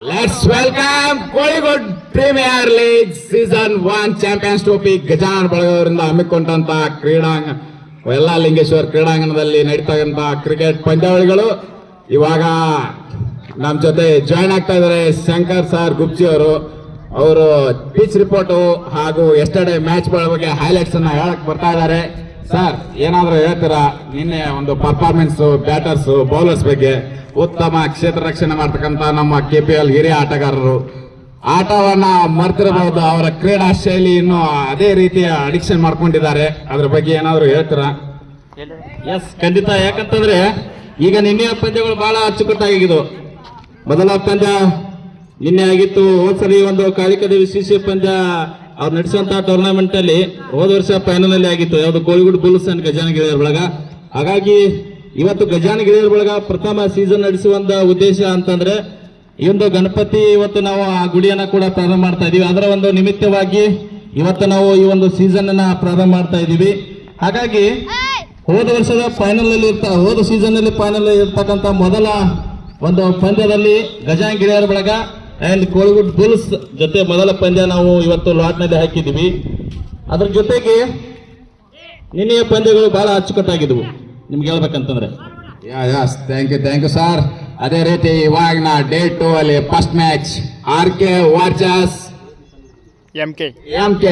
Let's welcome Kozhikode Premier League Season 1 champions trophy Gajanana ಬಳಗವರಿಂದ ಹಮ್ಮಿಕೊಂಡಂತ ಎಲ್ಲ ಲಿಂಗೇಶ್ವರ ಕ್ರೀಡಾಂಗಣದಲ್ಲಿ ನಡೀತಕ್ಕಂತ ಕ್ರಿಕೆಟ್ ಪಂದ್ಯಾವಳಿಗಳು ಇವಾಗ ನಮ್ಮ ಜೊತೆ ಜಾಯ್ನ್ ಆಗ್ತಾ ಇದ್ದಾರೆ ಶಂಕರ್ ಸರ್ ಗುಪ್ಚಿ ಅವರು ಪಿಚ್ ರಿಪೋರ್ಟ್ ಹಾಗೂ ಎಸ್ಟರ್ಡೇ ಮ್ಯಾಚ್ ಬಗ್ಗೆ ಹೈಲೈಟ್ಸ್ ಅನ್ನ ಹೇಳಕ್ ಬರ್ತಾ ಇದ್ದಾರೆ. ಸರ್ ಏನಾದ್ರು ಹೇಳ್ತೀರಾ, ನಿನ್ನೆ ಒಂದು ಪರ್ಫಾರ್ಮೆನ್ಸ್ ಬ್ಯಾಟರ್ಸ್ ಬೌಲರ್ಸ್ ಬಗ್ಗೆ? ಉತ್ತಮ ಕ್ಷೇತ್ರ ರಕ್ಷಣೆ ಮಾಡ್ತಕ್ಕಂತ ನಮ್ಮ KPL ಹಿರಿಯ ಆಟಗಾರರು ಆಟವನ್ನ ಮರ್ತಿರಬಹುದು, ಅವರ ಕ್ರೀಡಾ ಶೈಲಿ ಇನ್ನು ಅದೇ ರೀತಿಯ ಅಡಿಕ್ಷನ್ ಮಾಡ್ಕೊಂಡಿದ್ದಾರೆ. ಅದ್ರ ಬಗ್ಗೆ ಏನಾದ್ರು ಹೇಳ್ತೀರಾ? ಎಸ್, ಖಂಡಿತ. ಯಾಕಂತಂದ್ರೆ ಈಗ ನಿನ್ನೆ ಪಂದ್ಯಗಳು ಬಹಳ ಅಚ್ಚುಕಟ್ಟಾಗಿದ್ದು. ಮೊದಲ ಪಂದ್ಯ ನಿನ್ನೆ ಆಗಿತ್ತು. ಹೋದ್ಸರಿ ಒಂದು ಕಾಳಿಕದೇವಿ CC ಪಂದ್ಯ ಅವ್ರು ನಡೆಸುವಂತ ಟೂರ್ನಮೆಂಟ್ ಅಲ್ಲಿ ಹೋದ ವರ್ಷ ಫೈನಲ್ ಅಲ್ಲಿ ಆಗಿತ್ತು, ಯಾವ್ದು ಕೋಳಿಗುಡ್ ಬುಲ್ಸ್ ಅಂಡ್ ಗಜಾನ ಗೆಳೆಯರ ಬಳಗ. ಹಾಗಾಗಿ ಇವತ್ತು ಗಜಾನ ಗೆಳೆಯರ ಬಳಗ ಪ್ರಥಮ ಸೀಸನ್ ನಡೆಸುವಂತ ಉದ್ದೇಶ ಅಂತಂದ್ರೆ ಈ ಒಂದು ಗಣಪತಿ ಇವತ್ತು ನಾವು ಆ ಗುಡಿಯನ್ನ ಕೂಡ ಪ್ರಾರಂಭ ಮಾಡ್ತಾ ಇದೀವಿ. ಅದರ ಒಂದು ನಿಮಿತ್ತವಾಗಿ ಇವತ್ತು ನಾವು ಈ ಒಂದು ಸೀಸನ್ ಅನ್ನ ಪ್ರಾರಂಭ ಮಾಡ್ತಾ ಇದೀವಿ. ಹಾಗಾಗಿ ಹೋದ ವರ್ಷದ ಫೈನಲ್ ಅಲ್ಲಿ ಹೋದ ಸೀಸನ್ ಅಲ್ಲಿ ಫೈನಲ್ ಅಲ್ಲಿ ಇರ್ತಕ್ಕಂಥ ಮೊದಲ ಒಂದು ಪಂದ್ಯದಲ್ಲಿ ಗಜಾನ ಗೆಳೆಯರ ಬಳಗ ಅಂಡ್ ಕೋಳಿಗುಡ್ ಬುಲ್ಸ್ ಜೊತೆ ಮೊದಲ ಪಂದ್ಯ ನಾವು ಇವತ್ತು ಲಾಟ್ನಲ್ಲಿ ಹಾಕಿದೀವಿ. ಅದ್ರ ಜೊತೆಗೆ ನಿನ್ನೆಯ ಪಂದ್ಯಗಳು ಬಹಳ ಅಚ್ಚುಕಟ್ಟಾಗಿದ್ವು ನಿಮ್ಗೆ ಹೇಳ್ಬೇಕಂತಂದ್ರೆ. Thank you sir. ಅದೇ ರೀತಿ ಇವಾಗಿನ ಡೇ 2 ಅಲ್ಲಿ first match RK versus MK.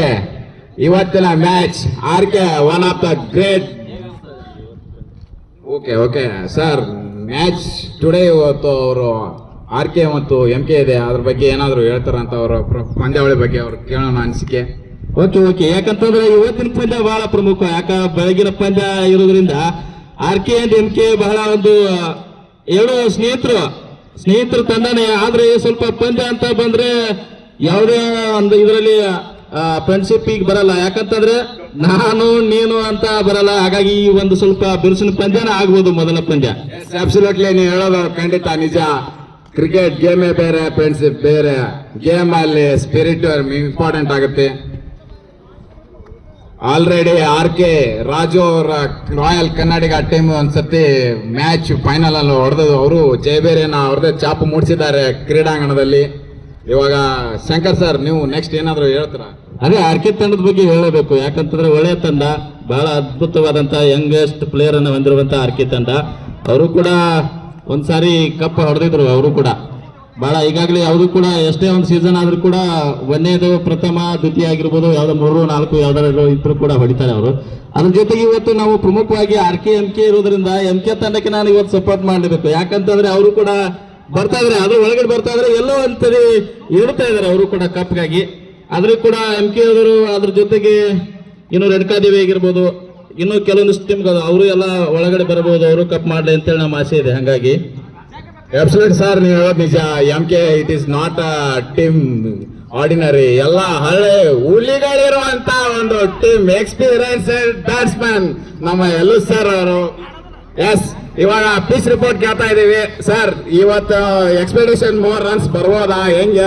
ಇವತ್ತಿನ match RK one of the great. Okay sir, match today ಇವತ್ತು ಅವರು RK ಮತ್ತು MK ಇದೆ, ಅದ್ರ ಬಗ್ಗೆ ಏನಾದ್ರು ಹೇಳ್ತಾರ ಅಂತ ಅವರ ಪಂದ್ಯಾವಳಿ ಬಗ್ಗೆ ಅವ್ರು ಕೇಳೋಣ ಅನಿಸಿಕೆ. ಓಕೆ. ಯಾಕಂತಂದ್ರೆ ಇವತ್ತಿನ ಪಂದ್ಯ ಬಹಳ ಪ್ರಮುಖ. ಬೆಳಗಿನ ಪಂದ್ಯ ಇರೋದ್ರಿಂದ RK ಅಂಡ್ MK ಬಹಳ ಒಂದು ಎರಡು ಸ್ನೇಹಿತರ ತಂಡನೇ. ಆದ್ರೆ ಸ್ವಲ್ಪ ಪಂದ್ಯ ಅಂತ ಬಂದ್ರೆ ಯಾವುದೇ ಒಂದು ಇದರಲ್ಲಿ ಫ್ರೆಂಡ್ಶಿಪ್ ಈಗ ಬರಲ್ಲ. ಯಾಕಂತಂದ್ರೆ ನಾನು ನೀನು ಅಂತ ಬರಲ್ಲ. ಹಾಗಾಗಿ ಈ ಒಂದು ಸ್ವಲ್ಪ ಬಿರುಸಿನ ಪಂದ್ಯನ ಆಗ್ಬೋದು ಮೊದಲ ಪಂದ್ಯ. ಅಬ್ಸಲ್ಯೂಟ್ಲಿ ನೀವು ಹೇಳೋದು ಖಂಡಿತ ನಿಜ. ಕ್ರಿಕೆಟ್ ಗೇಮೇ ಬೇರೆ, ಫ್ರೆಂಡ್ಶಿಪ್ ಬೇರೆ. ಗೇಮ್ ಅಲ್ಲಿ ಸ್ಪಿರಿಟ್ ಇಂಪಾರ್ಟೆಂಟ್ ಆಗುತ್ತೆ. ಆಲ್ರೆಡಿ RK ರಾಜು ಅವರ ರಾಯಲ್ ಕರ್ನಾಟಕ ಟೀಮ್ ಒಂದ್ಸತಿ ಮ್ಯಾಚ್ ಫೈನಲ್ ಅಲ್ಲಿ ಹೊಡೆದು ಅವರು ಜಯಬೇರಿಯನ್ನ ಅವ್ರದೇ ಚಾಪು ಮೂಡಿಸಿದ್ದಾರೆ ಕ್ರೀಡಾಂಗಣದಲ್ಲಿ. ಇವಾಗ ಶಂಕರ್ ಸರ್, ನೀವು ನೆಕ್ಸ್ಟ್ ಏನಾದ್ರು ಹೇಳ್ತೀರಾ? ಅದೇ RK ತಂಡದ ಬಗ್ಗೆ ಹೇಳಬೇಕು. ಯಾಕಂತಂದ್ರೆ ಒಳ್ಳೆಯ ತಂಡ, ಬಹಳ ಅದ್ಭುತವಾದಂತ ಯಂಗೆಸ್ಟ್ ಪ್ಲೇಯರ್ ಅನ್ನು ಹೊಂದಿರುವಂತ RK ತಂಡ. ಅವರು ಕೂಡ ಒಂದ್ಸಾರಿ ಕಪ್ ಹೊಡೆದಿದ್ರು. ಅವರು ಕೂಡ ಬಹಳ ಈಗಾಗಲೇ ಯಾವುದು ಕೂಡ ಎಷ್ಟೇ ಒಂದು ಸೀಸನ್ ಆದ್ರೂ ಕೂಡ ಒಂದೇದು ಪ್ರಥಮ ದ್ವಿತೀಯ ಆಗಿರ್ಬೋದು, ಯಾವ್ದೋ 3, 4 ಯಾವ್ದಾದ್ರು ಇದ್ರು ಕೂಡ ಹೊಡಿತಾರೆ ಅವರು. ಅದ್ರ ಜೊತೆಗೆ ಇವತ್ತು ನಾವು ಪ್ರಮುಖವಾಗಿ RK MK ಇರೋದ್ರಿಂದ MK ತಂಡಕ್ಕೆ ನಾನು ಇವತ್ತು ಸಪೋರ್ಟ್ ಮಾಡಬೇಕು. ಯಾಕಂತಂದ್ರೆ ಅವರು ಕೂಡ ಬರ್ತಾ ಇದ್ರೆ, ಅದ್ರ ಒಳಗಡೆ ಬರ್ತಾ ಇದ್ರೆ ಎಲ್ಲೋ ಒಂದ್ಸರಿ ಇಡ್ತಾ ಇದಾರೆ ಅವರು ಕೂಡ ಕಪ್ಗಾಗಿ. ಆದ್ರೂ ಕೂಡ MK ಅವರು ಅದ್ರ ಜೊತೆಗೆ ಇನ್ನು ರೇಣುಕಾದೇವಿ ಆಗಿರ್ಬೋದು, ಇನ್ನು ಕೆಲವೊಂದಿಷ್ಟು ಟೀಮ್ಗಳು ಅವರು ಎಲ್ಲ ಒಳಗಡೆ ಬರಬಹುದು, ಅವರು ಕಪ್ ಮಾಡಲಿ ಅಂತೇಳಿ ನಮ್ಮ ಆಸೆ ಇದೆ. ಹಾಗಾಗಿ ಅಬ್ಸಲ್ಯೂಟ್ ಸರ್, ನೀವು ಹೇಳೋದು ನಿಜ. MK it is not a team ordinary. ಎಲ್ಲ ಹಳೆ ಹುಲಿಗಳಿರುವಂತ ಒಂದು ಟೀಮ್, ಎಕ್ಸ್ಪೀರಿಯನ್ಸ್ ಬ್ಯಾಟ್ಸ್ಮನ್ ನಮ್ಮ ಎಲ್ಲೂ ಸರ್ ಅವರು. ಎಸ್, ಇವಾಗ ಪಿಚ್ ರಿಪೋರ್ಟ್ ಕೇಳ್ತಾ ಇದೀವಿ ಸರ್. ಇವತ್ತು ಎಕ್ಸ್ಪೆಕ್ಟೇಷನ್ 3 ರನ್ಸ್ ಬರ್ಬೋದಾ, ಹೆಂಗೆ?